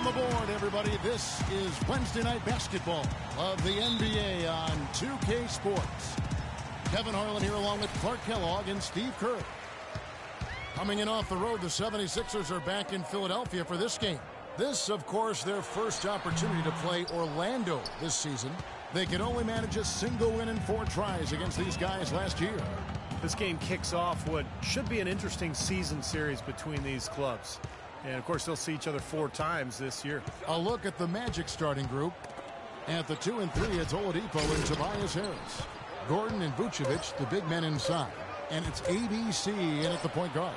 Welcome aboard, everybody. This is Wednesday Night Basketball of the NBA on 2K Sports. Kevin Harlan here along with Clark Kellogg and Steve Kerr. Coming in off the road, the 76ers are back in Philadelphia for this game. This, of course, their first opportunity to play Orlando this season. They could only manage a single win in 4 tries against these guys last year. This game kicks off what should be an interesting season series between these clubs. And, of course, they'll see each other 4 times this year. A look at the Magic starting group. At the 2 and 3, it's Oladipo and Tobias Harris. Gordon and Vucevic, the big men inside. And it's ABC in at the point guard.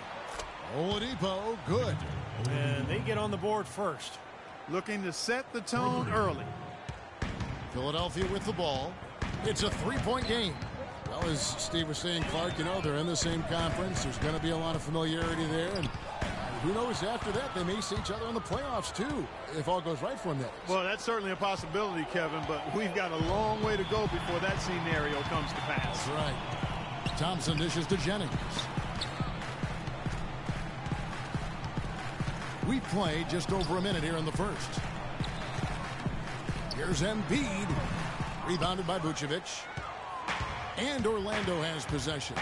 Oladipo, good. And they get on the board first. Looking to set the tone early. Philadelphia with the ball. It's a 3-point game. Well, as Steve was saying, Clark, you know, they're in the same conference. There's going to be a lot of familiarity there. And who knows, after that, they may see each other in the playoffs, too, if all goes right for them. Well, that's certainly a possibility, Kevin, but we've got a long way to go before that scenario comes to pass. That's right. Thompson dishes to Jennings. We play just over a minute here in the first. Here's Embiid. Rebounded by Vucevic. And Orlando has possession.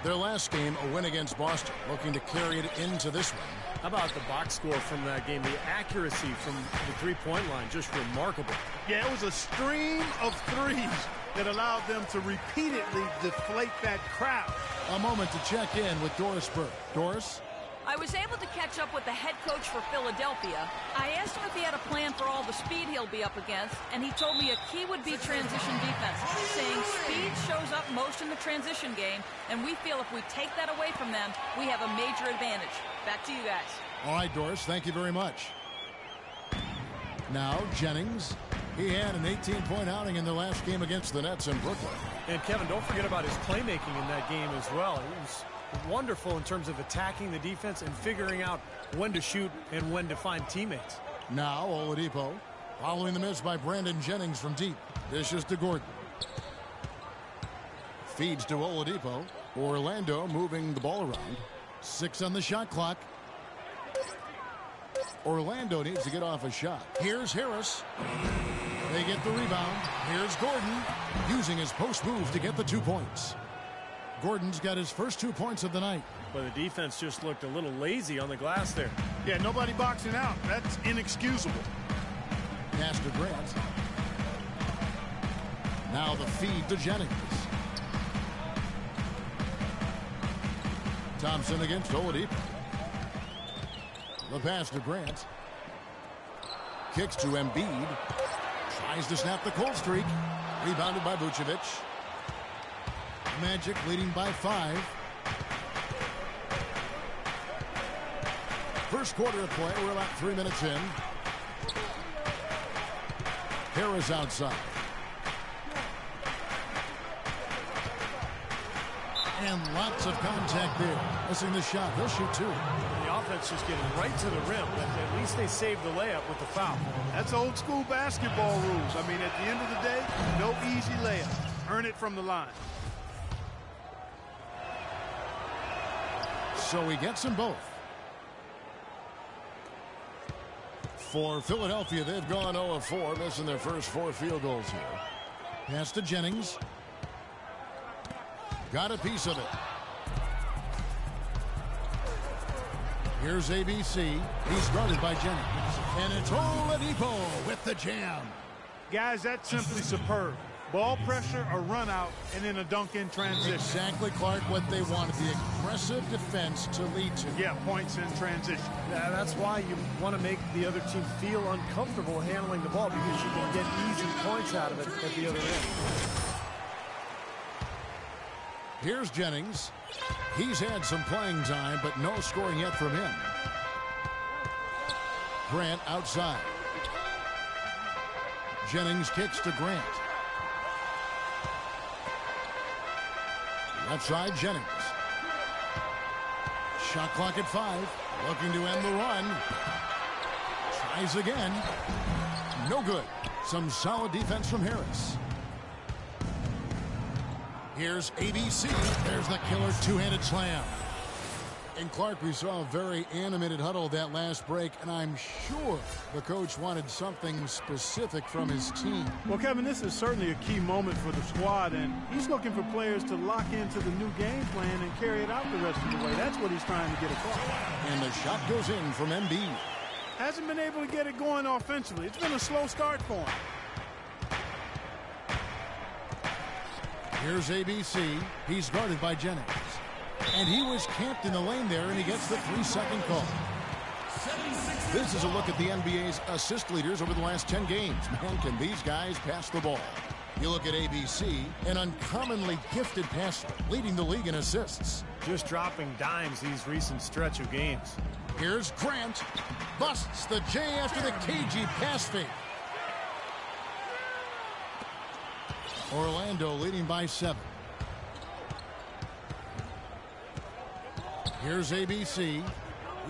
Their last game, a win against Boston, looking to carry it into this one. How about the box score from that game? The accuracy from the three-point line, just remarkable. Yeah, it was a stream of threes that allowed them to repeatedly deflate that crowd. A moment to check in with Doris Burke. Doris? I was able to catch up with the head coach for Philadelphia. I asked him if he had a plan for all the speed he'll be up against, and he told me a key would be transition defense, saying speed shows up most in the transition game, and we feel if we take that away from them, we have a major advantage. Back to you guys. All right, Doris, thank you very much. Now, Jennings. He had an 18-point outing in the last game against the Nets in Brooklyn. And, Kevin, don't forget about his playmaking in that game as well. He was wonderful in terms of attacking the defense and figuring out when to shoot and when to find teammates. Now Oladipo following the miss by Brandon Jennings from deep. Dishes to Gordon. Feeds to Oladipo. Orlando moving the ball around. 6 on the shot clock. Orlando needs to get off a shot. Here's Harris. They get the rebound. Here's Gordon using his post move to get the 2 points. Gordon's got his first 2 points of the night. But the defense just looked a little lazy on the glass there. Yeah, nobody boxing out. That's inexcusable. Pass to Grant. Now the feed to Jennings. Thompson against Oladipo. The pass to Grant. Kicks to Embiid. Tries to snap the cold streak. Rebounded by Vucevic. Magic leading by 5. First quarter of play. We're about 3 minutes in. Harris outside. And lots of contact there. Missing the shot. He'll shoot 2. The offense just getting right to the rim, but at least they saved the layup with the foul. That's old school basketball rules. I mean, at the end of the day, no easy layup. Earn it from the line. So he gets them both. For Philadelphia, they've gone 0 of 4, missing their first 4 field goals here. Pass to Jennings. Got a piece of it. Here's ABC. He's guarded by Jennings. And it's Oladipo with the jam. Guys, that's simply superb. Ball pressure, a run out, and then a dunk in transition. Exactly, Clark, what they wanted. The aggressive defense to lead to. Yeah, points in transition. Yeah, that's why you want to make the other team feel uncomfortable handling the ball, because you can get easy points out of it at the other end. Here's Jennings. He's had some playing time, but no scoring yet from him. Grant outside. Jennings kicks to Grant. Left side, Jennings. Shot clock at 5. Looking to end the run. Tries again. No good. Some solid defense from Harris. Here's ABC. There's the killer two-handed slam. And Clark, we saw a very animated huddle that last break, and I'm sure the coach wanted something specific from his team. Well, Kevin, this is certainly a key moment for the squad, and he's looking for players to lock into the new game plan and carry it out the rest of the way. That's what he's trying to get across. And the shot goes in from Embiid. Hasn't been able to get it going offensively. It's been a slow start for him. Here's ABC. He's guarded by Jennings. And he was camped in the lane there, and he gets the 3-second call. This is a look at the NBA's assist leaders over the last 10 games. Man, can these guys pass the ball? You look at ABC, an uncommonly gifted passer, leading the league in assists. Just dropping dimes these recent stretch of games. Here's Grant. Busts the J after the cagey pass fake. Orlando leading by 7. Here's ABC.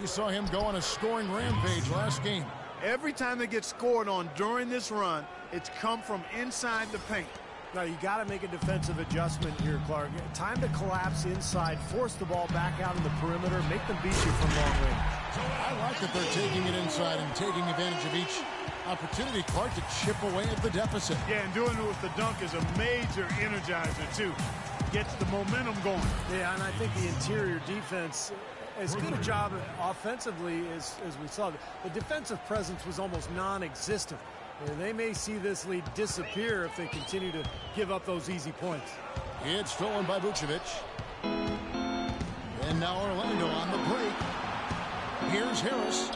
We saw him go on a scoring rampage last game. Every time they get scored on during this run, it's come from inside the paint. Now, you got to make a defensive adjustment here, Clark. Time to collapse inside, force the ball back out in the perimeter, make them beat you from long range. I like that they're taking it inside and taking advantage of each opportunity, Clark, to chip away at the deficit. Yeah, and doing it with the dunk is a major energizer, too. Gets the momentum going. Yeah, and I think the interior defense, as good a job offensively as we saw. The defensive presence was almost non-existent. They may see this lead disappear if they continue to give up those easy points. It's stolen by Vucevic. And now Orlando on the break. Here's Harris.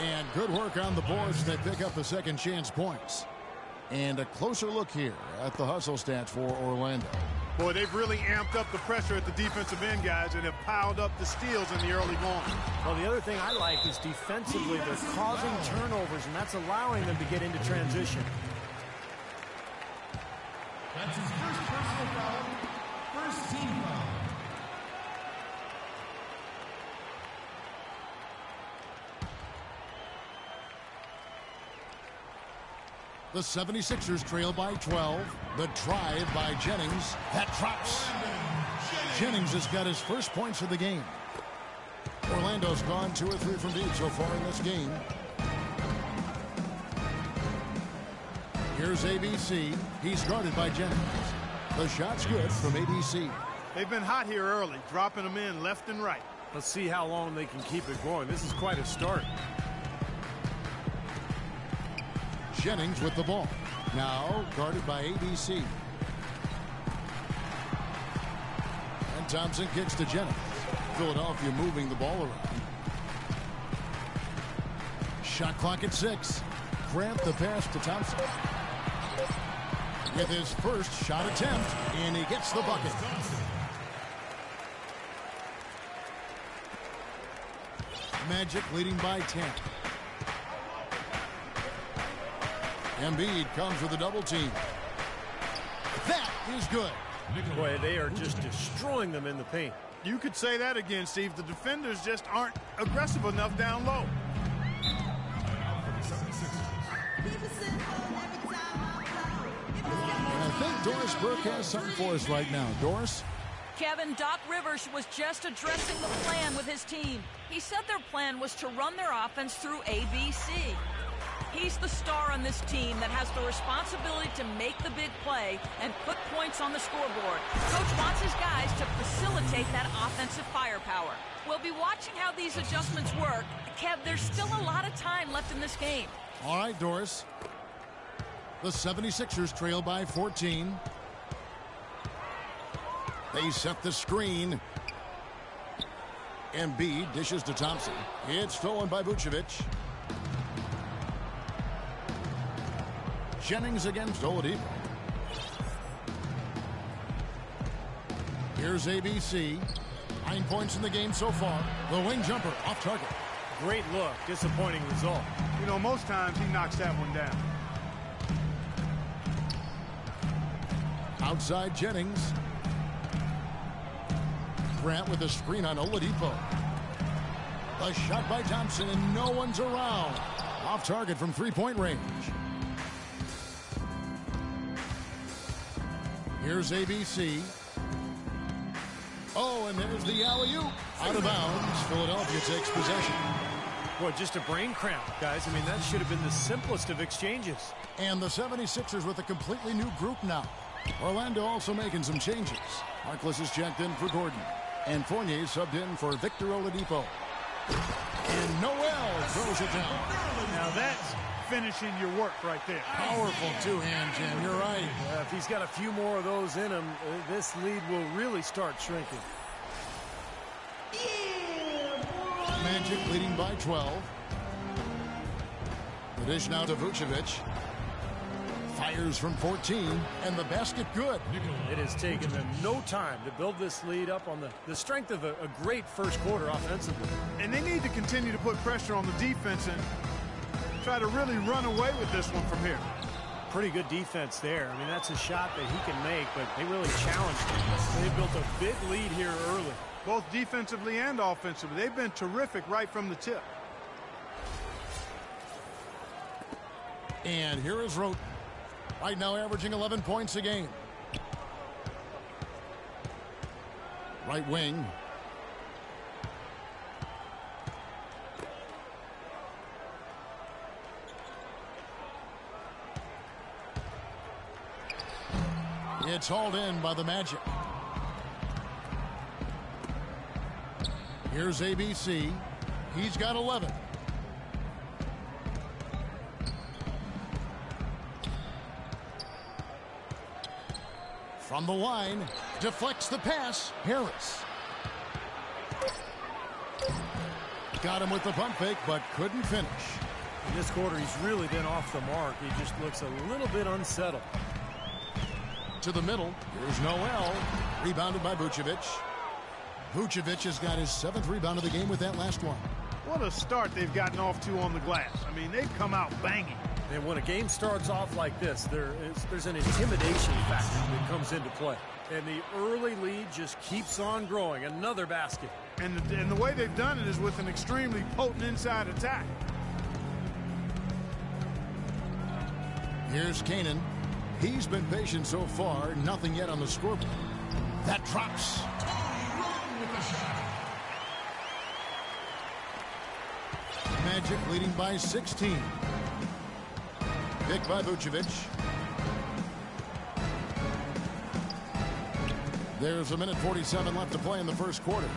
And good work on the boards. They pick up the second chance points. And a closer look here at the hustle stats for Orlando. Boy, they've really amped up the pressure at the defensive end, guys, and have piled up the steals in the early going. Well, the other thing I like is defensively, they're causing turnovers, and that's allowing them to get into transition. That's his first personal foul, first team foul. The 76ers trail by 12. The drive by Jennings. That drops. Jennings has got his first points of the game. Orlando's gone 2 or 3 from deep so far in this game. Here's ABC. He's guarded by Jennings. The shot's good from ABC. They've been hot here early, dropping them in left and right. Let's see how long they can keep it going. This is quite a start. Jennings with the ball. Now guarded by ABC. And Thompson kicks to Jennings. Philadelphia moving the ball around. Shot clock at 6. Grant the pass to Thompson. With his first shot attempt, and he gets the bucket. Magic leading by 10. Embiid comes with a double team. That is good. Boy, they are just destroying them in the paint. You could say that again, Steve. The defenders just aren't aggressive enough down low. And I think Doris Burke has something for us right now. Doris? Kevin, Doc Rivers was just addressing the plan with his team. He said their plan was to run their offense through ABC. He's the star on this team that has the responsibility to make the big play and put points on the scoreboard. Coach wants his guys to facilitate that offensive firepower. We'll be watching how these adjustments work. Kev, there's still a lot of time left in this game. All right, Doris. The 76ers trail by 14. They set the screen. Embiid dishes to Thompson. It's stolen by Vucevic. Jennings against Oladipo. Here's ABC. 9 points in the game so far. The wing jumper off target. Great look. Disappointing result. You know, most times he knocks that one down. Outside Jennings. Grant with a screen on Oladipo. A shot by Thompson, and no one's around. Off target from three-point range. Here's ABC. Oh, and there's the alley-oop. Out of bounds. Philadelphia takes possession. Boy, just a brain cramp, guys. I mean, that should have been the simplest of exchanges. And the 76ers with a completely new group now. Orlando also making some changes. Harkless is checked in for Gordon. And Fournier subbed in for Victor Oladipo. And Noel throws it down. Now that's finishing your work right there. Powerful two-hand jam. You're right. If he's got a few more of those in him, this lead will really start shrinking. Magic leading by 12. The dish now to Vucevic. Fires from 14, and the basket good. It has taken them no time to build this lead up on the strength of a great first quarter offensively. And they need to continue to put pressure on the defense and try to really run away with this one from here. Pretty good defense there. I mean, that's a shot that he can make, but they really challenged him. They built a big lead here early. Both defensively and offensively. They've been terrific right from the tip. And here is Roten. Right now averaging 11 points a game. Right wing. It's hauled in by the Magic. Here's ABC. He's got 11. From the line, deflects the pass. Harris. Got him with the pump fake, but couldn't finish. In this quarter, he's really been off the mark. He just looks a little bit unsettled. To the middle. Here's Noel. Rebounded by Vucevic. Vucevic has got his 7th rebound of the game with that last one. What a start they've gotten off to on the glass. I mean, they've come out banging. And when a game starts off like this, there's an intimidation factor that comes into play. And the early lead just keeps on growing. Another basket. And the way they've done it is with an extremely potent inside attack. Here's Kanan. He's been patient so far. Nothing yet on the scoreboard. That drops. Magic leading by 16. Picked by Vucevic. There's a minute 47 left to play in the first quarter.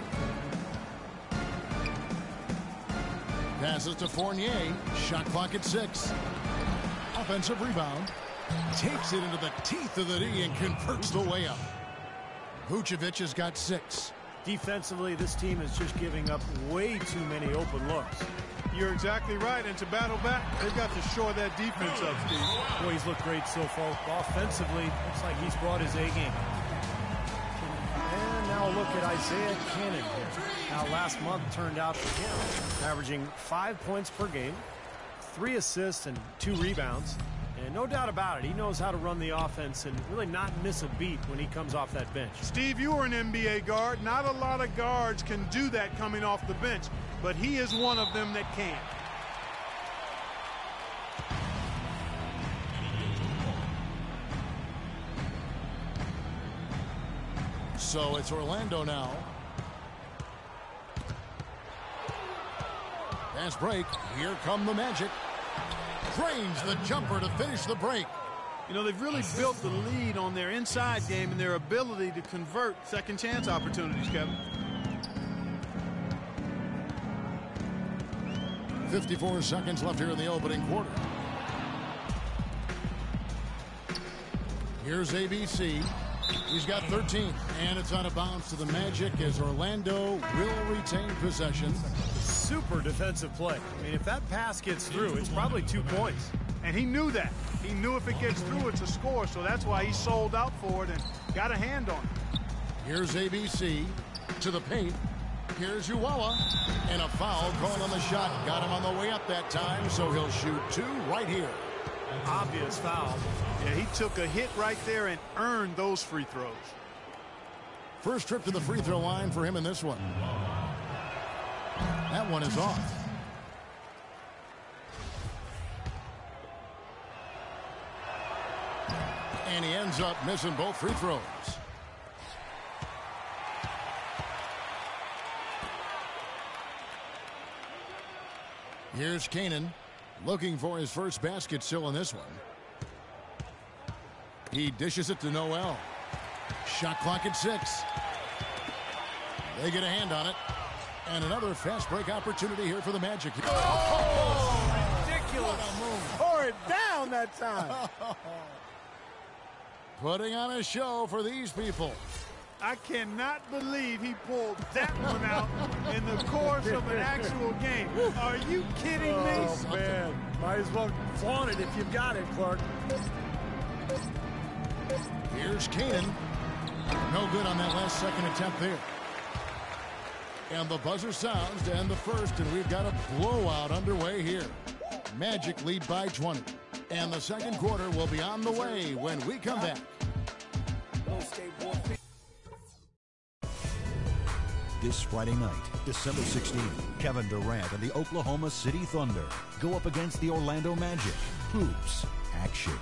Passes to Fournier. Shot clock at 6. Offensive rebound. Takes it into the teeth of the D and converts the way up. Vucevic has got 6. Defensively, this team is just giving up way too many open looks. You're exactly right, and to battle back, they've got to shore that defense up, Steve. Boy, he's looked great so far. Offensively, looks like he's brought his A game. And now look at Isaiah Cannon here. Now, last month turned out for him, averaging 5 points per game, 3 assists, and 2 rebounds. And no doubt about it, he knows how to run the offense and really not miss a beat when he comes off that bench. Steve, you are an NBA guard. Not a lot of guards can do that coming off the bench, but he is one of them that can. So it's Orlando now. Fast break. Here come the Magic. Drains the jumper to finish the break. You know, they've really built the lead on their inside game and their ability to convert second chance opportunities, Kevin. 54 seconds left here in the opening quarter. Here's ABC. He's got 13, and it's out of bounds to the Magic as Orlando will retain possession. Super defensive play. I mean, if that pass gets through, it's probably 2 points. And he knew that. He knew if it gets through, it's a score, so that's why he sold out for it and got a hand on it. Here's ABC to the paint. Here's Uwala, and a foul call on the shot. Got him on the way up that time, so he'll shoot 2 right here. Obvious foul. Yeah, he took a hit right there and earned those free throws. First trip to the free throw line for him in this one. That one is off. And he ends up missing both free throws. Here's Kanan looking for his first basket still in this one. He dishes it to Noel. Shot clock at 6. They get a hand on it. And another fast break opportunity here for the Magic. Oh, ridiculous. Tore it down that time. Putting on a show for these people. I cannot believe he pulled that one out in the course of an actual game. Are you kidding me? Oh, man. Might as well flaunt it if you've got it, Clark. Here's Kanan. No good on that last second attempt there. And the buzzer sounds to end the first, and we've got a blowout underway here. Magic lead by 20. And the second quarter will be on the way when we come back. This Friday night, December 16th, Kevin Durant and the Oklahoma City Thunder go up against the Orlando Magic. Hoops action.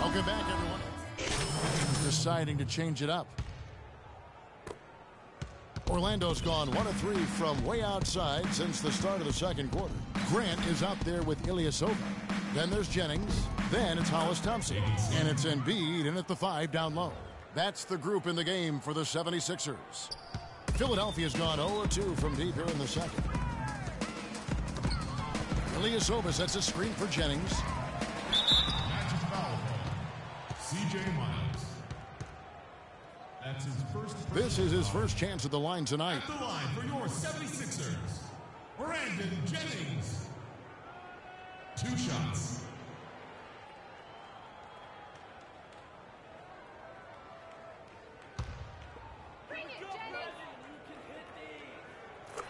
Welcome back, everyone. Deciding to change it up. Orlando's gone 1 of 3 from way outside since the start of the second quarter. Grant is out there with Ilyasova. Then there's Jennings. Then it's Hollis Thompson. And it's Embiid in at the 5 down low. That's the group in the game for the 76ers. Philadelphia's gone 0 of 2 from deep here in the second. Ilyasova sets a screen for Jennings. Magic foul. C.J. Miles. That's his first. This is his first chance at the line tonight. At the line for your 76ers, Brandon Jennings. 2 shots.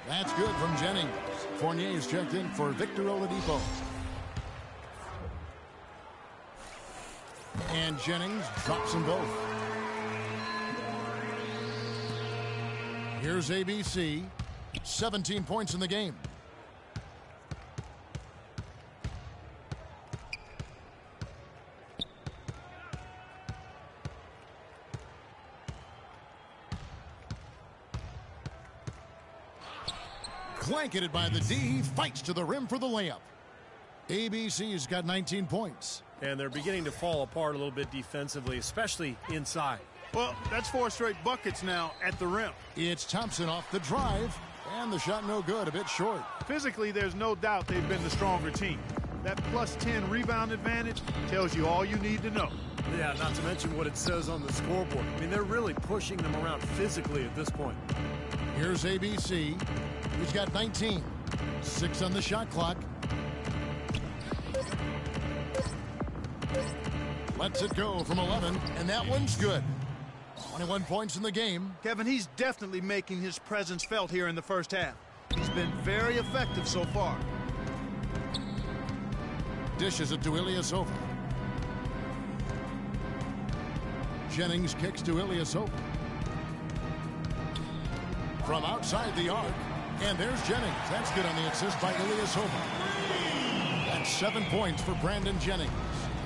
That's good from Jennings. Fournier's checked in for Victor Oladipo. And Jennings drops them both. Here's ABC. 17 points in the game. Blanketed by the D. He fights to the rim for the layup. ABC's got 19 points. And they're beginning to fall apart a little bit defensively, especially inside. Well, that's 4 straight buckets now at the rim. It's Thompson off the drive. And the shot no good, a bit short. Physically, there's no doubt they've been the stronger team. That plus 10 rebound advantage tells you all you need to know. Yeah, not to mention what it says on the scoreboard. I mean, they're really pushing them around physically at this point. Here's ABC. He's got 19. 6 on the shot clock. Lets it go from 11, and that one's good. 21 points in the game. Kevin, he's definitely making his presence felt here in the first half. He's been very effective so far. Dishes it to Ilyasova. Jennings kicks to Ilyasova. From outside the arc. And there's Jennings. That's good on the assist by Ilyasova. That's 7 points for Brandon Jennings.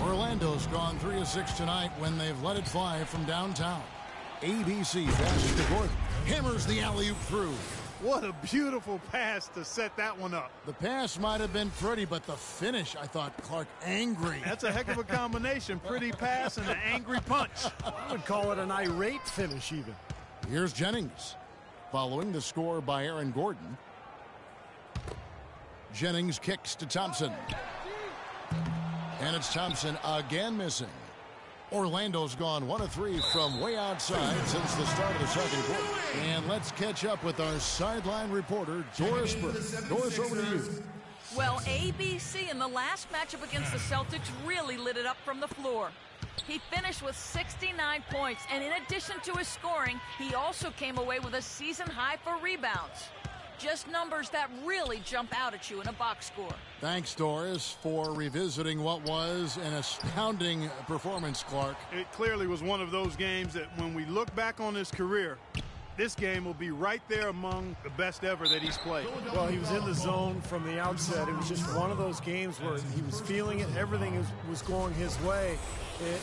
Orlando's gone 3 of 6 tonight when they've let it fly from downtown. ABC passes to Gordon. Hammers the alley-oop through. What a beautiful pass to set that one up. The pass might have been pretty, but the finish, I thought, Clark, angry. That's a heck of a combination. Pretty pass and an angry punch. I would call it an irate finish even. Here's Jennings. Following the score by Aaron Gordon. Jennings kicks to Thompson. And it's Thompson again missing. Orlando's gone 1 of 3 from way outside since the start of the second quarter. And let's catch up with our sideline reporter, Doris Burke. Doris, over to you. Well, ABC in the last matchup against the Celtics really lit it up from the floor. He finished with 69 points, and in addition to his scoring, he also came away with a season high for rebounds. Just numbers that really jump out at you in a box score. Thanks, Doris, for revisiting what was an astounding performance, Clark. It clearly was one of those games that when we look back on his career, this game will be right there among the best ever that he's played. Well, he was in the zone from the outset. It was just one of those games where he was feeling it. Everything was going his way.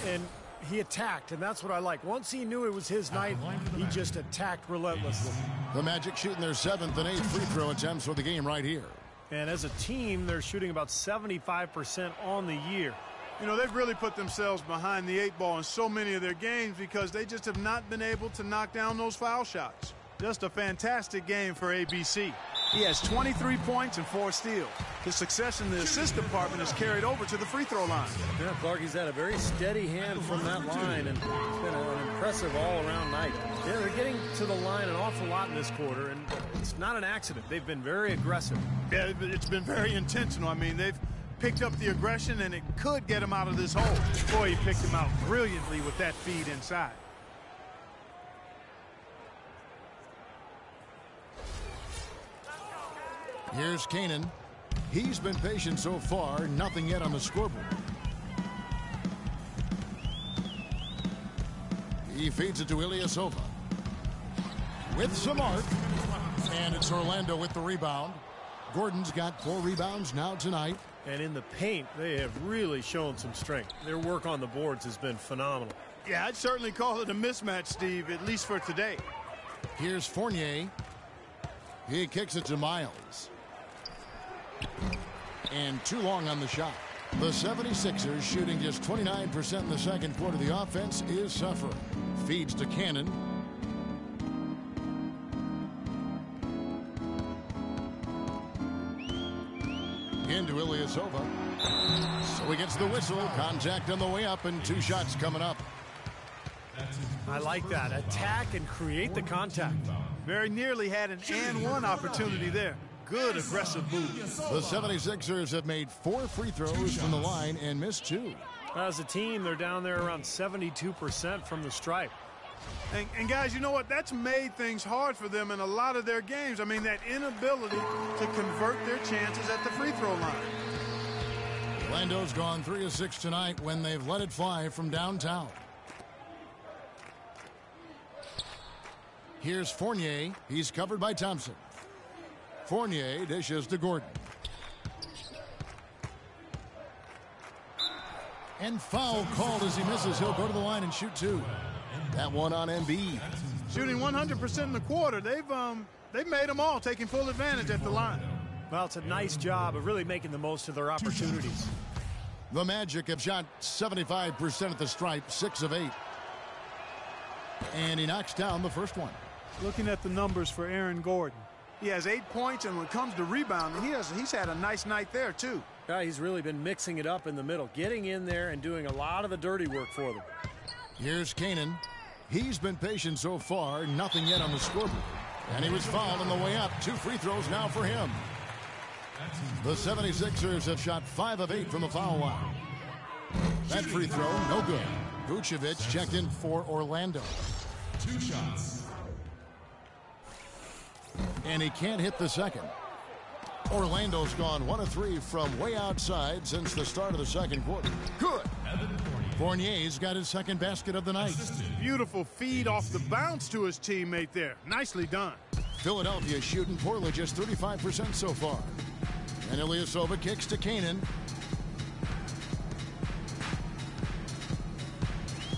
And he attacked, and that's what I like. Once he knew it was his night, he just attacked relentlessly. The Magic shooting their 7th and 8th free throw attempts for the game right here. And as a team, they're shooting about 75% on the year. You know, they've really put themselves behind the 8 ball in so many of their games because they just have not been able to knock down those foul shots. Just a fantastic game for ABC. He has 23 points and 4 steals. His success in the assist department is carried over to the free throw line. Yeah, Clark, he's had a very steady hand from that line, and it's been an impressive all-around night. Yeah, they're getting to the line an awful lot in this quarter, and it's not an accident. They've been very aggressive. Yeah, it's been very intentional. I mean, they've picked up the aggression, and it could get him out of this hole. Boy, he picked him out brilliantly with that feed inside. Here's Kanan. He's been patient so far, nothing yet on the scoreboard. He feeds it to Ilyasova. With some arc. And it's Orlando with the rebound. Gordon's got 4 rebounds now tonight. And in the paint, they have really shown some strength. Their work on the boards has been phenomenal. Yeah, I'd certainly call it a mismatch, Steve, at least for today. Here's Fournier. He kicks it to Miles. And too long on the shot. The 76ers shooting just 29% in the second quarter. The offense is suffering. Feeds to Cannon. Into Ilyasova. So he gets the whistle. Contact on the way up and 2 shots coming up. I like that. Attack and create the contact. Very nearly had an and 1 opportunity there. Good aggressive move. The 76ers have made 4 free throws from the line and missed 2. As a team, they're down there around 72% from the stripe. And guys, you know what? That's made things hard for them in a lot of their games. I mean, that inability to convert their chances at the free throw line. Orlando's gone 3 of 6 tonight when they've let it fly from downtown. Here's Fournier. He's covered by Thompson. Fournier dishes to Gordon. And foul called as he misses. He'll go to the line and shoot 2. That one on Embiid. Shooting 100% in the quarter. They've made them all, taking full advantage at the line. Well, it's a nice job of really making the most of their opportunities. The Magic have shot 75% at the stripe, 6 of 8. And he knocks down the first one. Looking at the numbers for Aaron Gordon. He has 8 points, and when it comes to rebounding, he's had a nice night there, too. Yeah, he's really been mixing it up in the middle, getting in there and doing a lot of the dirty work for them. Here's Kanan. He's been patient so far, nothing yet on the scoreboard. And he was fouled on the way up. 2 free throws now for him. The 76ers have shot 5 of 8 from the foul line. That free throw, no good. Vucevic checked in for Orlando. 2 shots. And he can't hit the second. Orlando's gone 1 of 3 from way outside since the start of the second quarter. Good. Fournier's got his second basket of the night. Beautiful feed off the bounce to his teammate there. Nicely done. Philadelphia shooting poorly, just 35% so far. And Ilyasova kicks to Kanan.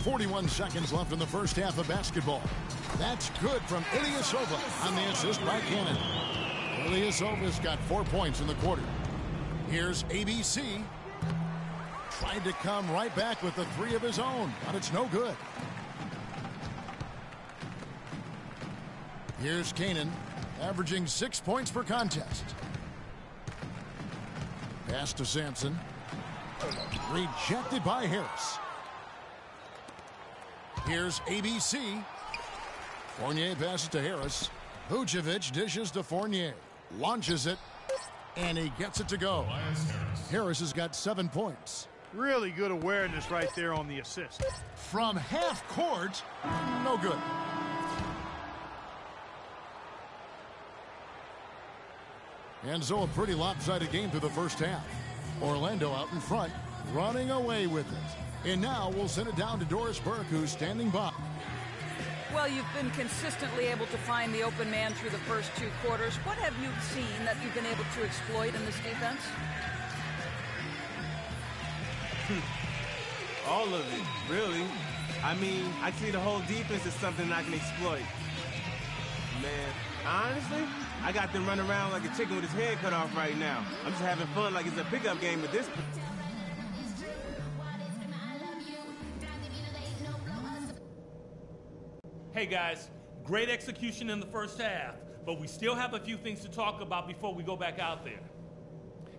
41 seconds left in the first half of basketball. That's good from Ilyasova on the assist by Cannon. Ilyasova's got 4 points in the quarter. Here's ABC. Tried to come right back with the 3 of his own, but it's no good. Here's Kanan, averaging 6 points per contest. Pass to Sampson. Rejected by Harris. Here's ABC. Fournier passes to Harris. Vucevic dishes to Fournier. Launches it. And he gets it to go. Harris has got 7 points. Really good awareness right there on the assist. From half court, no good. And so a pretty lopsided game through the first half. Orlando out in front, running away with it. And now we'll send it down to Doris Burke, who's standing by. Well, you've been consistently able to find the open man through the first 2 quarters. What have you seen that you've been able to exploit in this defense? All of it, really. I mean, I see the whole defense is something I can exploit. Man, honestly, I got them running around like a chicken with his head cut off right now. I'm just having fun like it's a pickup game with this. Hey guys, great execution in the first half, but we still have a few things to talk about before we go back out there.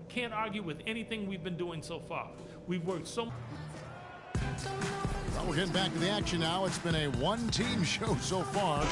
Can't argue with anything we've been doing so far. We've worked so. Well, we're getting back to the action now. It's been a one-team show so far.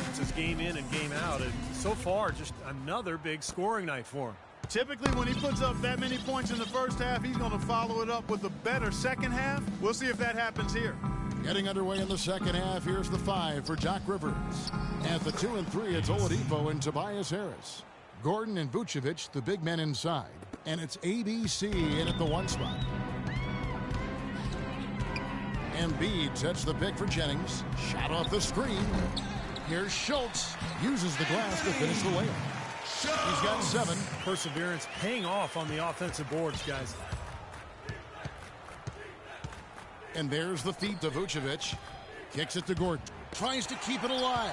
It's his game in and game out, and so far, just another big scoring night for him. Typically, when he puts up that many points in the first half, he's going to follow it up with a better second half. We'll see if that happens here. Getting underway in the second half, here's the 5 for Doc Rivers. At the 2 and 3, it's Oladipo and Tobias Harris. Gordon and Vucevic, the big men inside. And it's ABC in at the 1 spot. Embiid sets the pick for Jennings. Shot off the screen. Here's Schultz. Uses the glass to finish the layup. He's got 7. Perseverance paying off on the offensive boards, guys. And there's the feed to Vucevic. Kicks it to Gordon. Tries to keep it alive.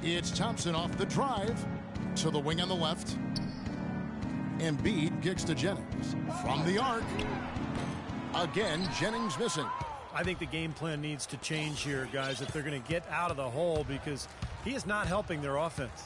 It's Thompson off the drive to the wing on the left. Embiid kicks to Jennings. From the arc. Again, Jennings missing. I think the game plan needs to change here, guys, if they're going to get out of the hole, because he is not helping their offense.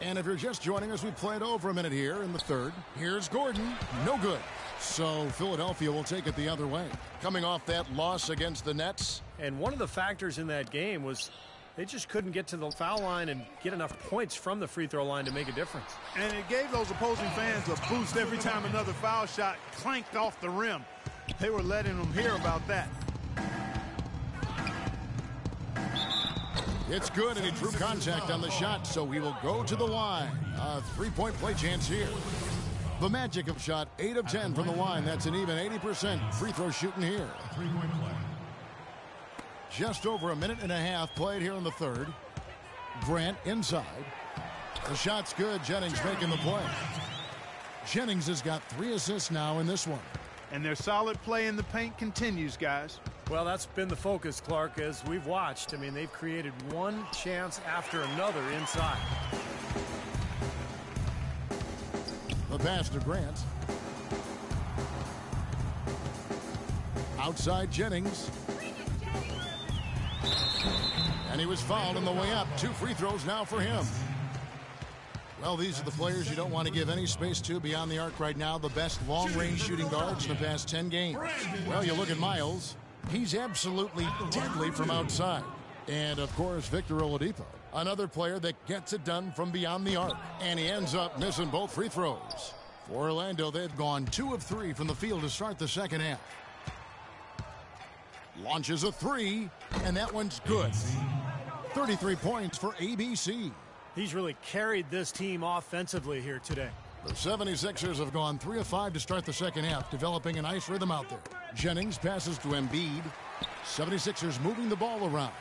And if you're just joining us, we played over a minute here in the third. Here's Gordon. No good. So Philadelphia will take it the other way. Coming off that loss against the Nets. And one of the factors in that game was they just couldn't get to the foul line and get enough points from the free throw line to make a difference. And it gave those opposing fans a boost every time another foul shot clanked off the rim. They were letting them hear about that. It's good, and he drew contact on the shot, so he will go to the line. A three-point play chance here. The Magic have shot 8 of 10 from the line. That's an even 80% free throw shooting here. Just over a minute and a half played here in the third. Grant inside. The shot's good. Jennings making the play. Jennings has got 3 assists now in this one. And their solid play in the paint continues, guys. Well, that's been the focus, Clark, as we've watched. I mean, they've created one chance after another inside. The pass to Grant. Outside Jennings. And he was fouled on the way up. 2 free throws now for him. Well, these are the players you don't want to give any space to beyond the arc right now. The best long-range shooting guards in the past 10 games. Well, you look at Miles. He's absolutely deadly from outside. And, of course, Victor Oladipo, another player that gets it done from beyond the arc. And he ends up missing both free throws. For Orlando, they've gone 2 of 3 from the field to start the second half. Launches a 3, and that one's good. 33 points for ABC. He's really carried this team offensively here today. The 76ers have gone 3 of 5 to start the second half, developing a nice rhythm out there. Jennings passes to Embiid. 76ers moving the ball around.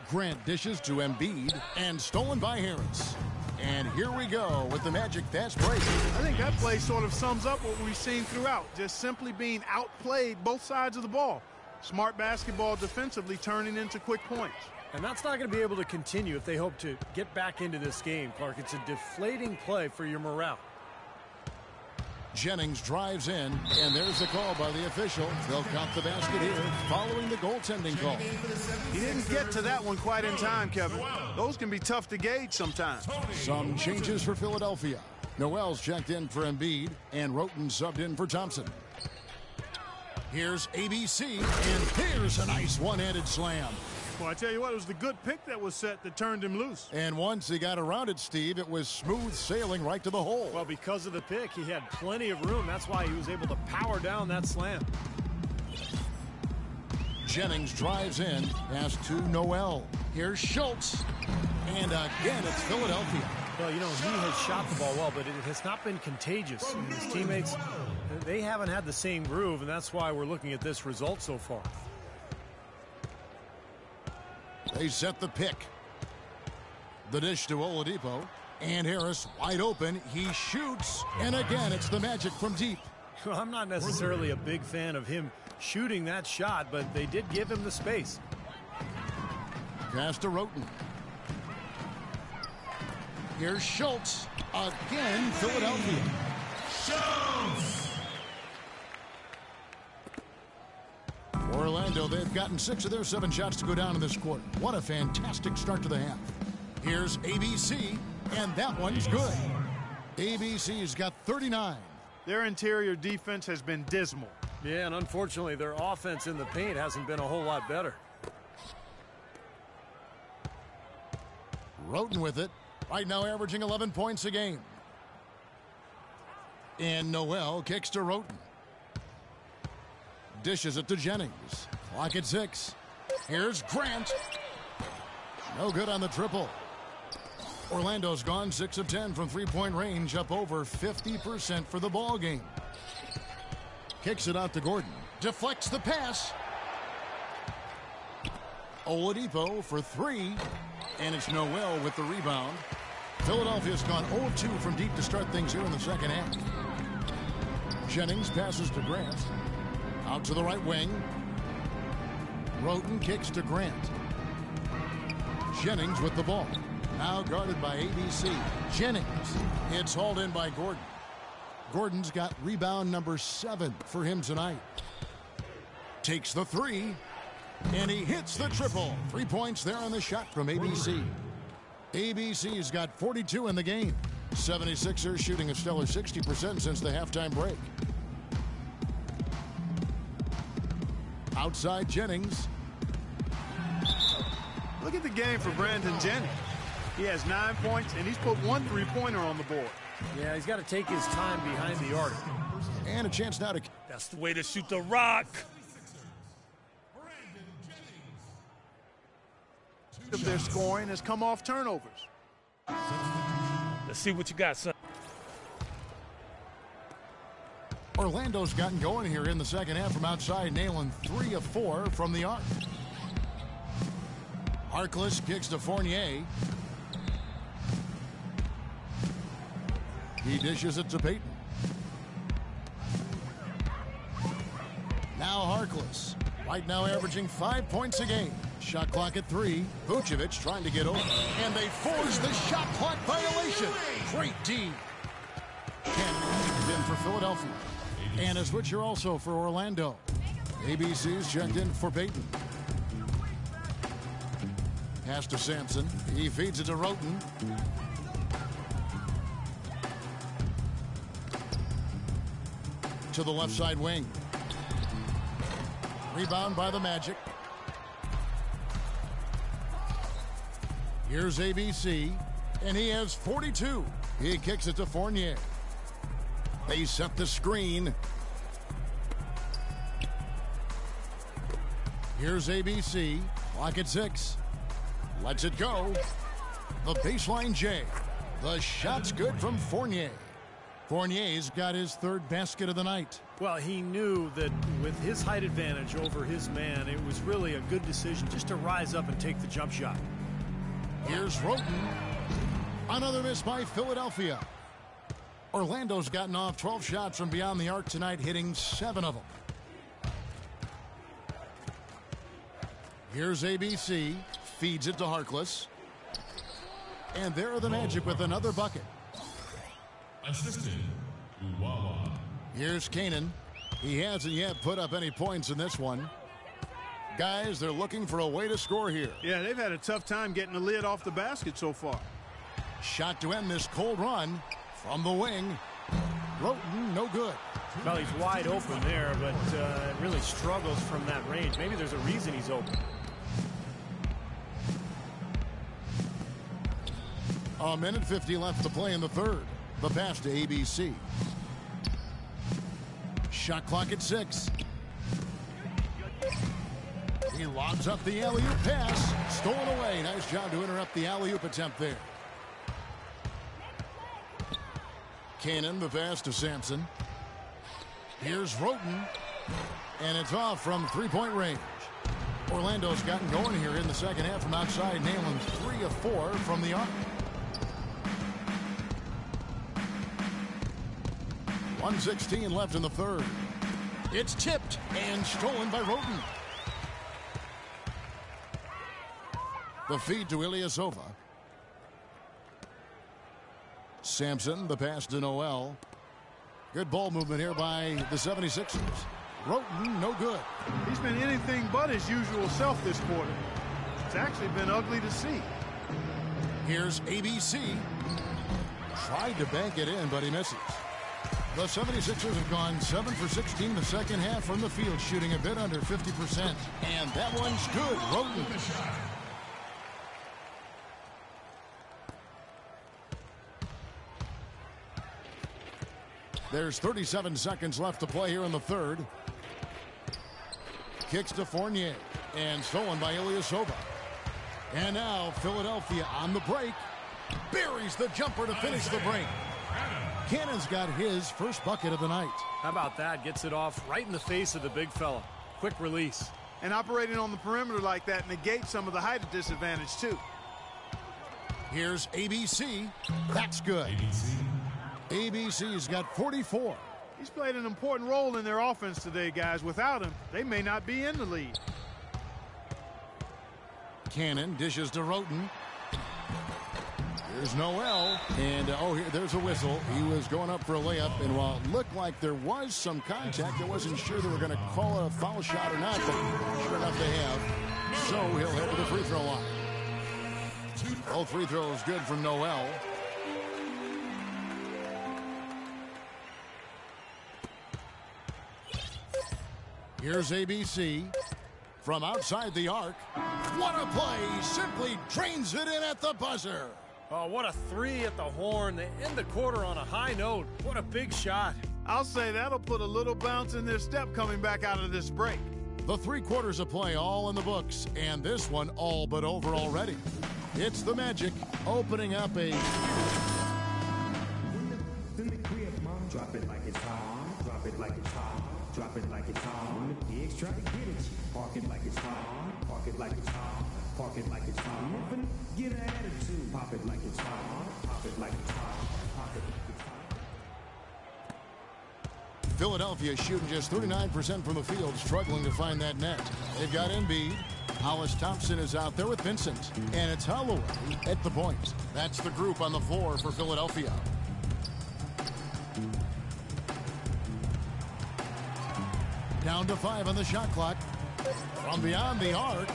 Grant dishes to Embiid, and stolen by Harris. And here we go with the Magic fast break. I think that play sort of sums up what we've seen throughout. Just simply being outplayed both sides of the ball. Smart basketball defensively turning into quick points. And that's not going to be able to continue if they hope to get back into this game, Clark. It's a deflating play for your morale. Jennings drives in, and there's the call by the official. They'll count the basket here following the goaltending call. He didn't get to that one quite in time, Kevin. Those can be tough to gauge sometimes. Some changes for Philadelphia. Noel's checked in for Embiid, and Roten subbed in for Thompson. Here's ABC, and here's a nice one-handed slam. Well, I tell you what, it was the good pick that was set that turned him loose. And once he got around it, Steve, it was smooth sailing right to the hole. Well, because of the pick, he had plenty of room. That's why he was able to power down that slam. Jennings drives in, pass to Noel. Here's Schultz. And again, it's Philadelphia. Well, you know, he has shot the ball well, but it has not been contagious. And his teammates, they haven't had the same groove, and that's why we're looking at this result so far. They set the pick. The dish to Oladipo. And Harris wide open. He shoots. And again, it's the Magic from deep. Well, I'm not necessarily a big fan of him shooting that shot, but they did give him the space. Pass to Roten. Here's Schultz. Again, Philadelphia. Schultz! Orlando, they've gotten 6 of their 7 shots to go down in this quarter. What a fantastic start to the half. Here's ABC, and that one's good. ABC's got 39. Their interior defense has been dismal. Yeah, and unfortunately, their offense in the paint hasn't been a whole lot better. Roten with it. Right now averaging 11 points a game. And Noel kicks to Roten. Dishes it to Jennings. Clock at 6. Here's Grant. No good on the triple. Orlando's gone 6 of 10 from three-point range, up over 50% for the ball game. Kicks it out to Gordon. Deflects the pass. Oladipo for 3. And it's Noel with the rebound. Philadelphia's gone 0 of 2 from deep to start things here in the second half. Jennings passes to Grant. Out to the right wing. Roten kicks to Grant. Jennings with the ball. Now guarded by ABC. Jennings. It's hauled in by Gordon. Gordon's got rebound number 7 for him tonight. Takes the 3. And he hits the triple. 3 points there on the shot from ABC. ABC's got 42 in the game. 76ers shooting a stellar 60% since the halftime break. Outside Jennings. Look at the game for Brandon Jennings. He has 9 points, and he's put 1 3-pointer on the board. Yeah, he's got to take his time behind the arc. And a chance now to... That's the way to shoot the rock. Of their scoring has come off turnovers. Let's see what you got, son. Orlando's gotten going here in the second half from outside, nailing 3 of 4 from the arc. Harkless kicks to Fournier. He dishes it to Payton. Now Harkless. Right now averaging 5 points a game. Shot clock at 3. Vucevic trying to get over. And they force the shot clock violation. Great D. Cannon in for Philadelphia. And a switcher also for Orlando. ABC's checked in for Payton. Pass to Sampson. He feeds it to Roten. To the left side wing. Rebound by the Magic. Here's ABC, and he has 42. He kicks it to Fournier. They set the screen. Here's ABC, clock at 6. Lets it go. The baseline J. The shot's good from Fournier. Fournier's got his 3rd basket of the night. Well, he knew that with his height advantage over his man, it was really a good decision just to rise up and take the jump shot. Here's Roten. Another miss by Philadelphia. Orlando's gotten off 12 shots from beyond the arc tonight, hitting 7 of them. Here's ABC. Feeds it to Harkless. And there are the Magic with another bucket. Assistant, Uwawa. Here's Canaan. He hasn't yet put up any points in this one. Guys, they're looking for a way to score here. Yeah, they've had a tough time getting the lid off the basket so far. Shot to end this cold run from the wing. Roten, no good. Well, he's wide open there, but really struggles from that range. Maybe there's a reason he's open. A minute 50 left to play in the third. The pass to ABC. Shot clock at 6. He lobs up the alley-oop pass. Stolen away. Nice job to interrupt the alley-oop attempt there. Cannon, the pass to Sampson. Here's Roten. And it's off from three-point range. Orlando's gotten going here in the second half from outside, nailing 3 of 4 from the arc. 1:16 left in the third. It's tipped and stolen by Roten. The feed to Ilyasova. Sampson, the pass to Noel. Good ball movement here by the 76ers. Roten, no good. He's been anything but his usual self this quarter. It's actually been ugly to see. Here's ABC. Tried to bank it in, but he misses. The 76ers have gone 7 for 16 the second half from the field, shooting a bit under 50%. And that one's good. Roten. There's 37 seconds left to play here in the third. Kicks to Fournier. And stolen by Ilyasova. And now Philadelphia on the break. Buries the jumper to finish the break. Cannon's got his first bucket of the night. How about that? Gets it off right in the face of the big fella. Quick release. And operating on the perimeter like that negates some of the height disadvantage, too. Here's ABC. That's good. ABC's got 44. He's played an important role in their offense today, guys. Without him, they may not be in the lead. Cannon dishes to Roten. Here's Noel. And, there's a whistle. He was going up for a layup. And while it looked like there was some contact, I wasn't sure they were going to call it a foul shot or not. But sure enough, they have. So he'll head to the free throw line. All free throws good from Noel. Here's ABC from outside the arc. What a play! Simply drains it in at the buzzer. Oh, what a three at the horn. They end the quarter on a high note. What a big shot. I'll say that'll put a little bounce in their step coming back out of this break. The 3 quarters of play all in the books, and this one all but over already. It's the Magic opening up a... Drop it like it's hot. Drop it like it's hot. Drop it like it's hot. When the pigs try to get it, park it like it's hot. Park it like it's hot. Park it like it's hot. Get an attitude. Pop it like it's hot. Pop it like it's hot. Pop it like it's hot. Philadelphia shooting just 39% from the field, struggling to find that net. They've got Embiid. Hollis Thompson is out there with Vincent. And it's Holloway at the point. That's the group on the floor for Philadelphia. Down to 5 on the shot clock. From beyond the arc.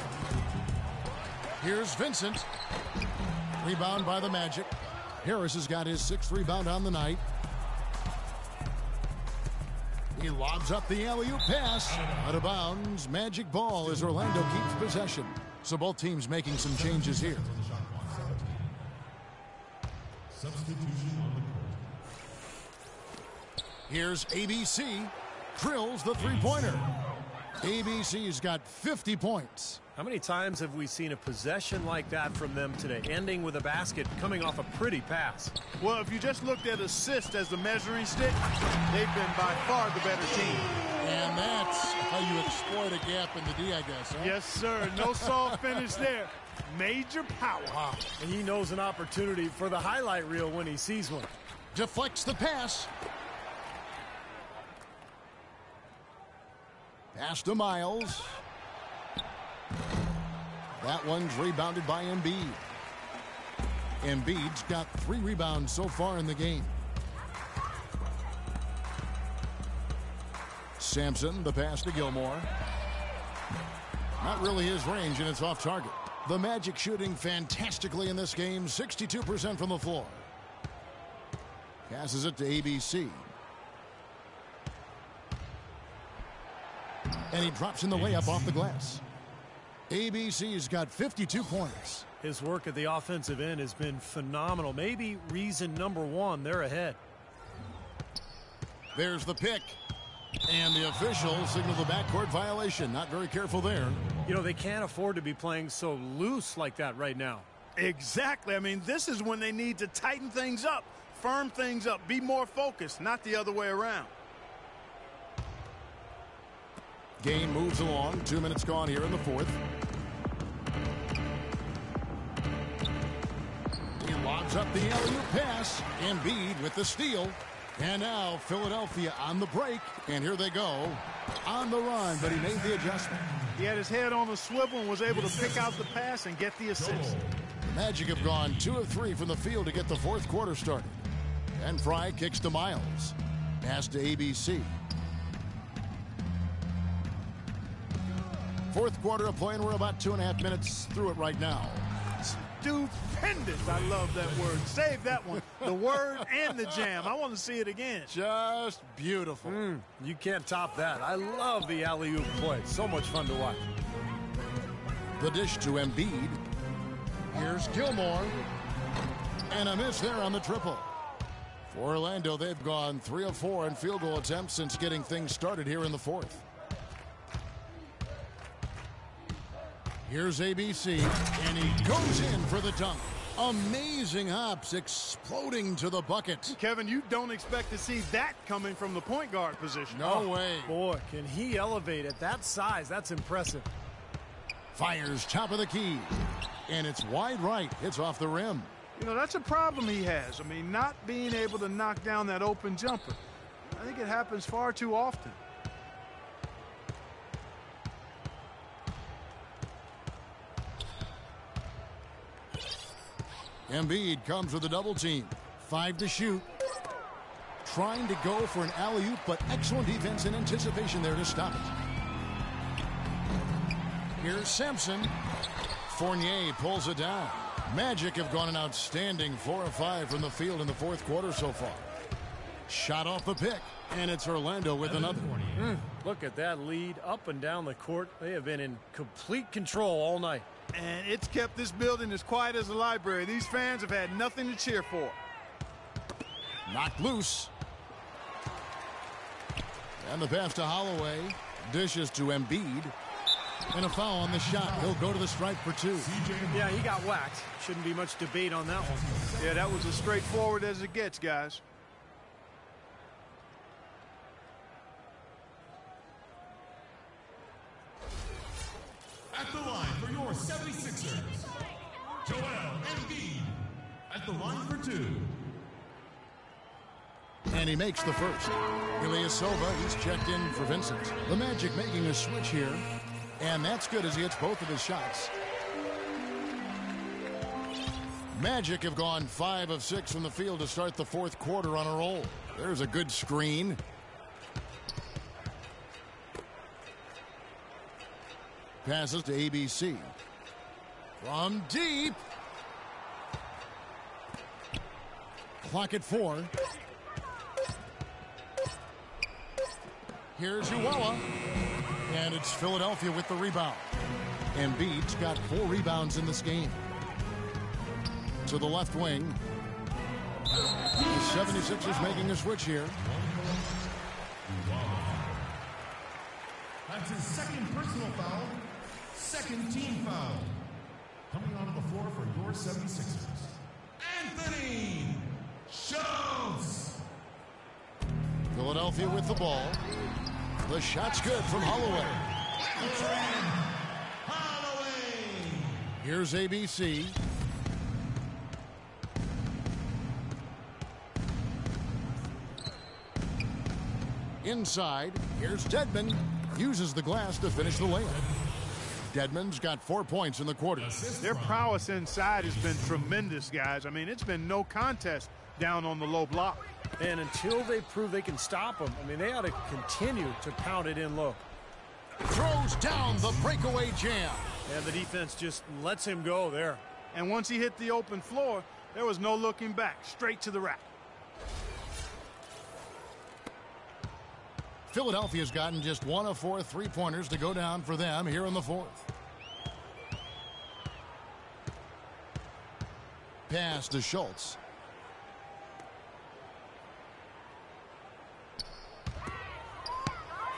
Here's Vincent. Rebound by the Magic. Harris has got his 6th rebound on the night. He lobs up the alley-oop pass. Out of bounds. Magic ball as Orlando keeps possession. So both teams making some changes here. Here's ABC. Drills the three-pointer. ABC's got 50 points. How many times have we seen a possession like that from them today, ending with a basket coming off a pretty pass? Well, if you just looked at assists as the measuring stick, they've been by far the better team. And that's how you exploit a gap in the D, I guess, huh? Yes, sir. No soft finish there. Major power. Wow. And he knows an opportunity for the highlight reel when he sees one. Deflects the pass. Pass to Miles. That one's rebounded by Embiid. Embiid's got 3 rebounds so far in the game. Sampson, the pass to Gilmore. Not really his range, and it's off target. The Magic shooting fantastically in this game, 62% from the floor. Passes it to ABC. And he drops in the layup off the glass. ABC's got 52 points. His work at the offensive end has been phenomenal. Maybe reason number 1, they're ahead. There's the pick. And the officials signal the backcourt violation. Not very careful there. You know, they can't afford to be playing so loose like that right now. Exactly. I mean, this is when they need to tighten things up, firm things up, be more focused, not the other way around. Game moves along. 2 minutes gone here in the fourth. He lobs up the alley-oop pass. Embiid with the steal. And now Philadelphia on the break. And here they go on the run, but he made the adjustment. He had his head on the swivel and was able to pick out the pass and get the assist. Magic have gone 2 of 3 from the field to get the fourth quarter started. And Fry kicks to Miles. Pass to ABC. Fourth quarter of play, and we're about 2.5 minutes through it right now. Stupendous. I love that word. Save that one. The word and the jam. I want to see it again. Just beautiful. You can't top that. I love the alley-oop play. So much fun to watch. The dish to Embiid. Here's Gilmore. And a miss there on the triple. For Orlando, they've gone 3 of 4 in field goal attempts since getting things started here in the fourth. Here's ABC, and he goes in for the dunk. Amazing hops, exploding to the bucket. Kevin, you don't expect to see that coming from the point guard position. No way. Boy, can he elevate at that size. That's impressive. Fires top of the key, and it's wide right. It's off the rim. You know, that's a problem he has. I mean, not being able to knock down that open jumper. I think it happens far too often. Embiid comes with a double team. 5 to shoot. Trying to go for an alley-oop, but excellent defense and anticipation there to stop it. Here's Sampson. Fournier pulls it down. Magic have gone an outstanding 4 of 5 from the field in the fourth quarter so far. Shot off the pick, and it's Orlando with another. Look at that lead up and down the court. They have been in complete control all night. And it's kept this building as quiet as a library. These fans have had nothing to cheer for. Knocked loose. And the pass to Holloway. Dishes to Embiid. And a foul on the shot. He'll go to the stripe for 2. Yeah, he got whacked. Shouldn't be much debate on that one. Yeah, that was as straightforward as it gets, guys. At the line for your 76ers, Joel Embiid. At the line for 2. And he makes the first. Ilyasova, he's checked in for Vincent. The Magic making a switch here. And that's good as he hits both of his shots. Magic have gone 5 of 6 from the field to start the fourth quarter on a roll. There's a good screen. Passes to ABC. From deep. Clock at 4. Here's Uwella. And it's Philadelphia with the rebound. Embiid's got 4 rebounds in this game. To the left wing. The 76ers making a switch here. That's his second personal foul. Second team foul. Coming onto the floor for your 76ers, Anthony Schultz. Philadelphia with the ball. The shot's good from Holloway. Holloway. Here's ABC. Inside, here's Dedmon. Uses the glass to finish the layup. Dedmon's got 4 points in the quarter. Their prowess inside has been tremendous, guys. I mean, it's been no contest down on the low block. And until they prove they can stop them, I mean, they ought to continue to pound it in low. Throws down the breakaway jam. And the defense just lets him go there. And once he hit the open floor, there was no looking back. Straight to the rack. Philadelphia's gotten just 1 of 4 3-pointers to go down for them here in the fourth. Pass to Schultz.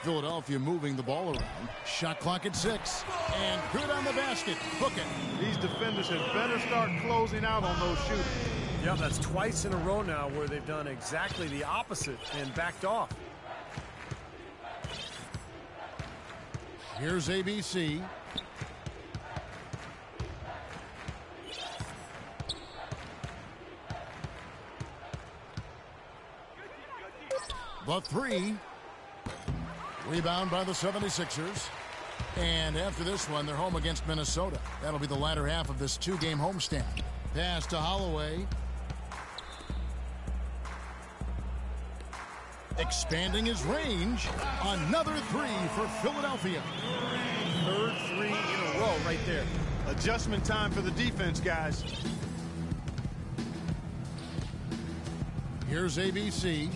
Philadelphia moving the ball around. Shot clock at 6. And good on the basket. Book it. These defenders had better start closing out on those shooters. Yeah, that's twice in a row now where they've done exactly the opposite and backed off. Here's ABC. The three. Rebound by the 76ers. And after this one, they're home against Minnesota. That'll be the latter half of this two-game homestand. Pass to Holloway. Expanding his range. Another three for Philadelphia. Third three in a row right there. Adjustment time for the defense, guys. Here's ABC.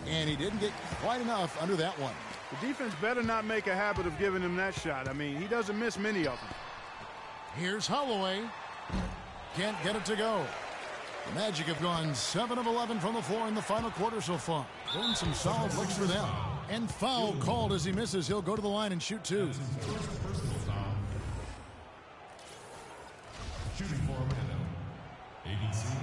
And he didn't get quite enough under that one. The defense better not make a habit of giving him that shot. I mean, he doesn't miss many of them. Here's Holloway. Can't get it to go. The Magic have gone 7 of 11 from the floor in the final quarter so far. Doing some solid looks for them. And foul called as he misses. He'll go to the line and shoot two. Shooting for Orlando. ABC.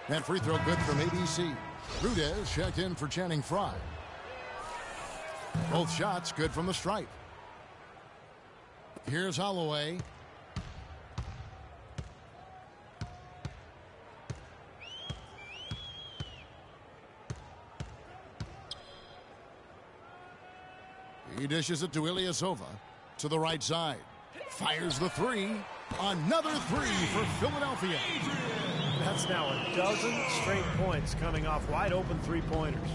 That free throw good from ABC. Rudez checked in for Channing Frye. Both shots good from the stripe. Here's Holloway. He dishes it to Ilyasova to the right side. Fires the three. Another three for Philadelphia. That's now a dozen straight points coming off wide open three-pointers.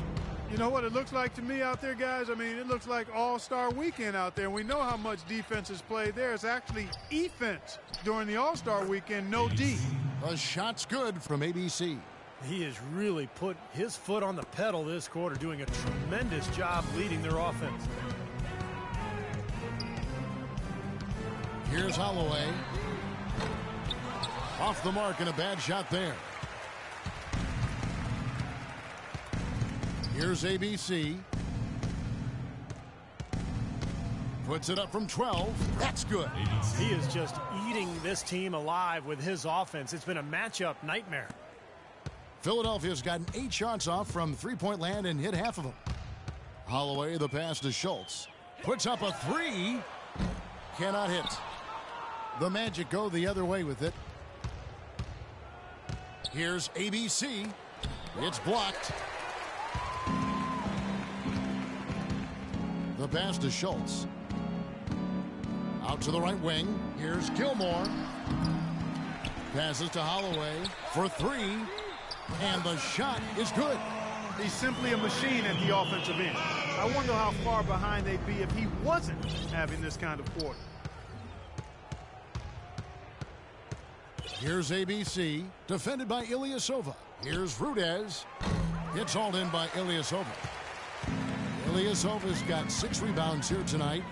You know what it looks like to me out there, guys? I mean, it looks like all-star weekend out there. We know how much defense is played there. It's actually offense during the all-star weekend, no D. The shot's good from ABC. He has really put his foot on the pedal this quarter, doing a tremendous job leading their offense. Here's Holloway. Off the mark and a bad shot there. Here's ABC. Puts it up from 12. That's good. He is just eating this team alive with his offense. It's been a matchup nightmare. Philadelphia's gotten 8 shots off from three-point land and hit half of them. Holloway, the pass to Schultz. Puts up a three. Cannot hit. The Magic go the other way with it. Here's ABC. It's blocked. The pass to Schultz. Out to the right wing. Here's Gilmore. Passes to Holloway for three. And the shot is good. He's simply a machine at the offensive end. I wonder how far behind they'd be if he wasn't having this kind of quarter. Here's ABC, defended by Ilyasova. Here's Rudez. It's hauled in by Ilyasova. Ilyasova's got 6 rebounds here tonight.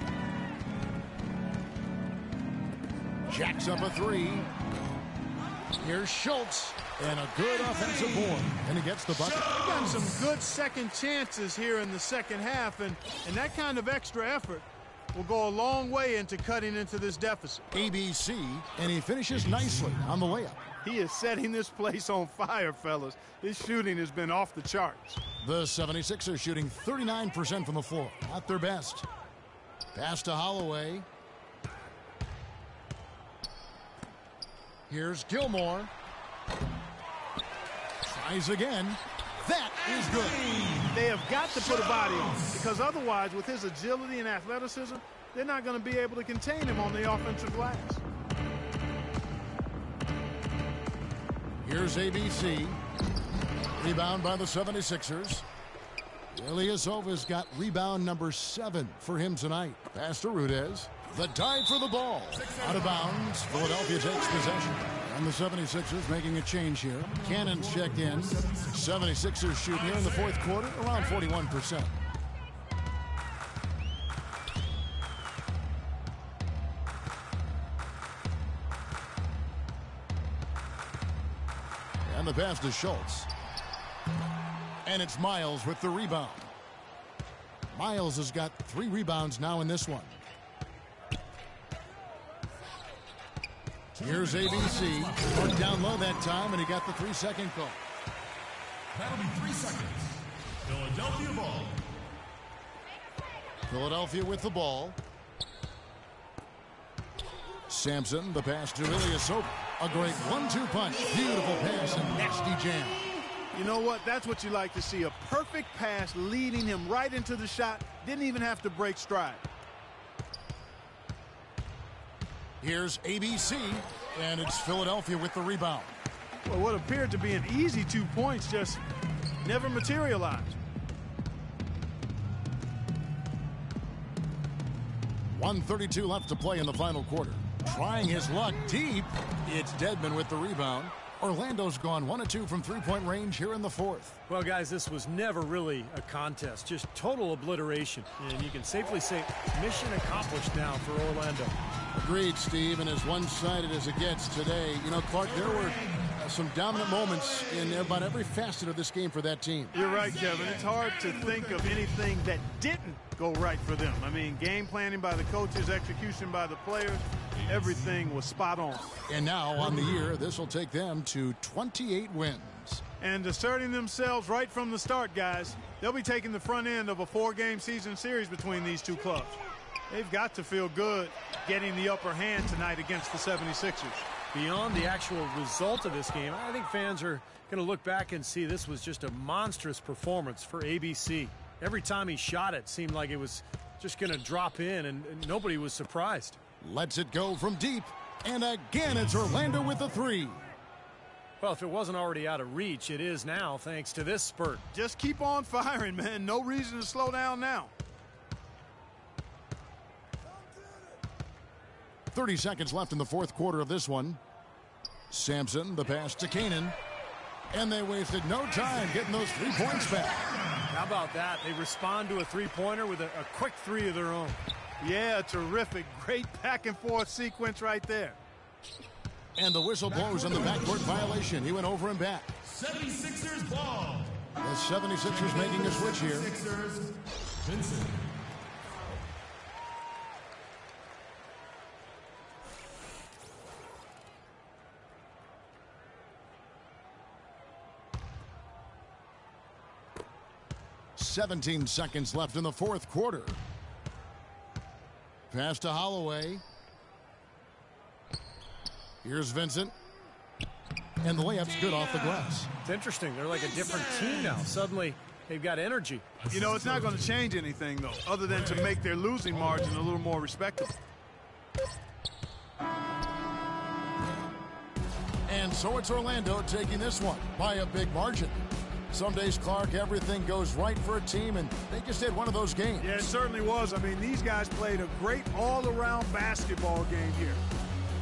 Jacks up a three. Here's Schultz. And a good offensive board. And he gets the bucket. He got some good second chances here in the second half. And that kind of extra effort will go a long way into cutting into this deficit. ABC, and he finishes nicely on the layup. He is setting this place on fire, fellas. His shooting has been off the charts. The 76ers shooting 39% from the floor. Not their best. Pass to Holloway. Here's Gilmore. Tries again. That is good. They have got to put a body on him, because otherwise, with his agility and athleticism, they're not going to be able to contain him on the offensive glass. Here's ABC. Rebound by the 76ers. Ilyasova's got rebound number 7 for him tonight. Pass to Rudez. The dive for the ball. Out of bounds. Philadelphia takes possession. And the 76ers making a change here. Cannon's checked in. 76ers shoot here in the fourth quarter around 41%. And the pass to Schultz. And it's Miles with the rebound. Miles has got 3 rebounds now in this one. Here's ABC. Marked down low that time, and he got the 3-second call. That'll be 3 seconds. Philadelphia ball. Philadelphia with the ball. Sampson, the pass to Ilyasova. A great 1-2 punch. Beautiful pass and nasty jam. You know what? That's what you like to see. A perfect pass leading him right into the shot. Didn't even have to break stride. Here's ABC, and it's Philadelphia with the rebound. Well, what appeared to be an easy 2 points just never materialized. 1:32 left to play in the final quarter. Trying his luck deep. It's Dedmon with the rebound. Orlando's gone 1 of 2 from three-point range here in the fourth. Well, guys, this was never really a contest, just total obliteration. And you can safely say mission accomplished now for Orlando. Agreed, Steve, and as one-sided as it gets today. You know, Clark, there were some dominant moments in about every facet of this game for that team. You're right, Kevin. It's hard to think of anything that didn't go right for them. I mean, game planning by the coaches, execution by the players, everything was spot on. And now, on the year, this will take them to 28 wins. And asserting themselves right from the start, guys. They'll be taking the front end of a 4-game season series between these two clubs. They've got to feel good getting the upper hand tonight against the 76ers. Beyond the actual result of this game, I think fans are going to look back and see this was just a monstrous performance for ABC. Every time he shot it seemed like it was just going to drop in, and nobody was surprised. Lets it go from deep, and again it's Orlando with the 3. Well, if it wasn't already out of reach, it is now thanks to this spurt. Just keep on firing, man. No reason to slow down now. 30 seconds left in the fourth quarter of this one. Sampson, the pass to Kanan. And they wasted no time getting those 3 points back. How about that? They respond to a three-pointer with a quick 3 of their own. Yeah, terrific. Great back-and-forth sequence right there. And the whistle blows on the backcourt violation. He went over and back. 76ers ball. The 76ers making a switch here. 76ers, Vincent. "17 seconds left in the fourth quarter. Pass to Holloway. Here's Vincent. And the layup's good off the glass. It's interesting. They're like a different team now. Suddenly, they've got energy. You know, it's not going to change anything, though, other than to make their losing margin a little more respectable. And so it's Orlando taking this one by a big margin. Some days, Clark, everything goes right for a team, and they just had one of those games. Yeah, it certainly was. I mean, these guys played a great all-around basketball game here.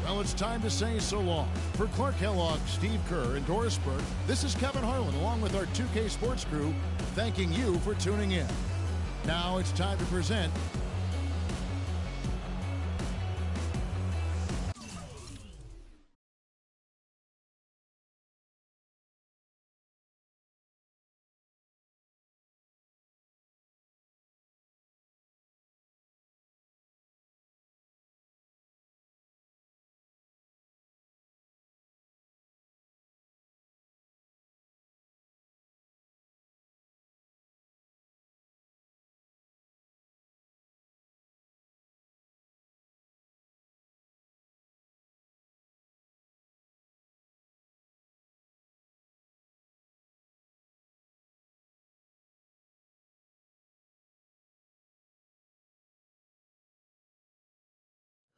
Well, it's time to say so long. For Clark Kellogg, Steve Kerr, and Doris Burke, this is Kevin Harlan, along with our 2K Sports crew, thanking you for tuning in. Now it's time to present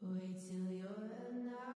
Wait till you're enough.